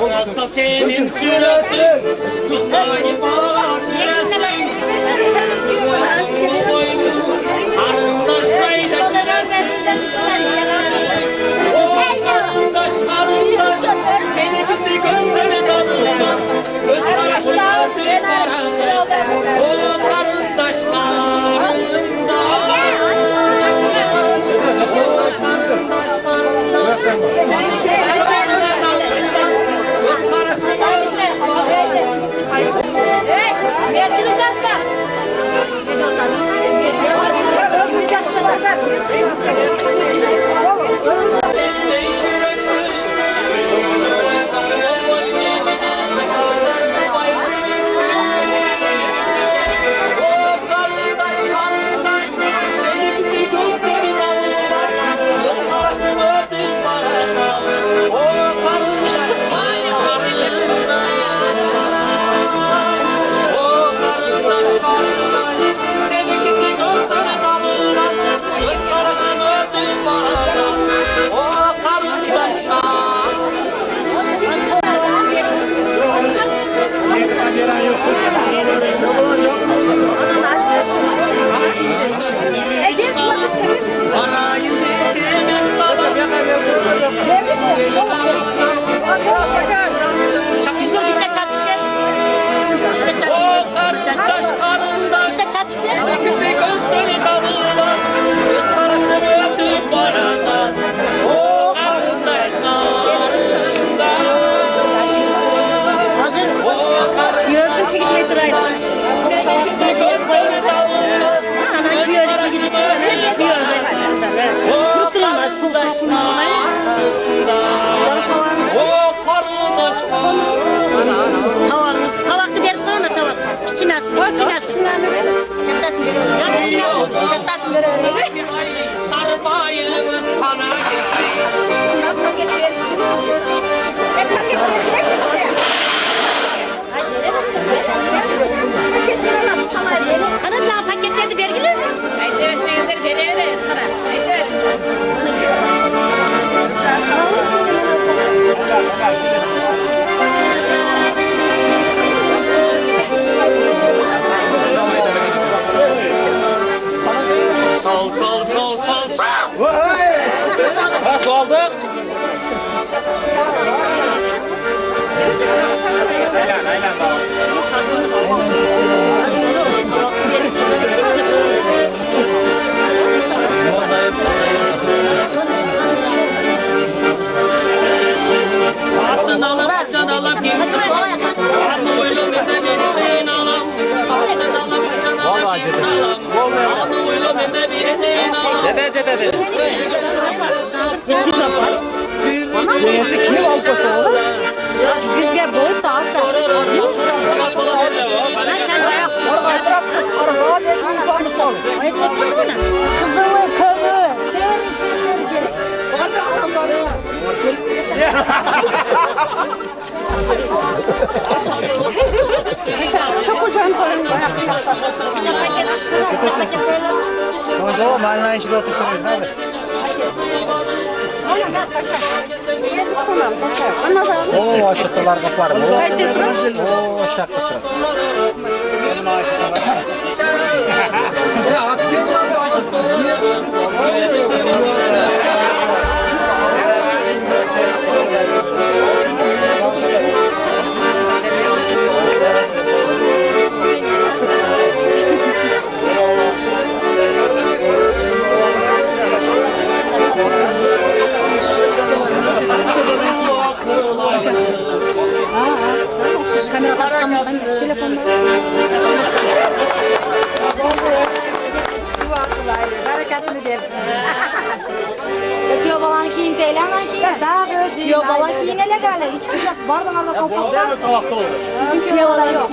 Nasıl senin suratın çıtayı bağlar Arındaş kayda Arındaş arındaş Senin bir gözleri tanımaz Göz karşılar bir sırayla. Ana güyor gibi güyor. Tutturulmaz kuldaşma. Tavanımız, tavaklı bir tane tavak. Kiçinasın, kiçinasın. Ya kiçinasın. Sarpayımız kana Kanatla paketlerini vergiler mi? Haydi sizler deneyiniz kadar. Haydi. Sol sol sol sol sol. Nasıl aldık? Altın alıp can alıp Anı uylum edebildiğin alam Altın alıp can alıp Anı uylum edebildiğin alam Dede Cenesi kim alpası oğlum? Bizge boyut da az da. Arasına zeytin sanmış malı. Kızılı kövü. Varca adamları. Çok uçan koyun. Önce o malına işi de otursun. Nerede? Oo, aşıklar kapar. Oo, aşıklar. Bereketini versin. Öpüyor balan kiyin teylen kiyin. Daha böyle diyor balan kiyin ele gale. Hiç kızak bardan Allah kopaktan. Bizim kiyolar yok.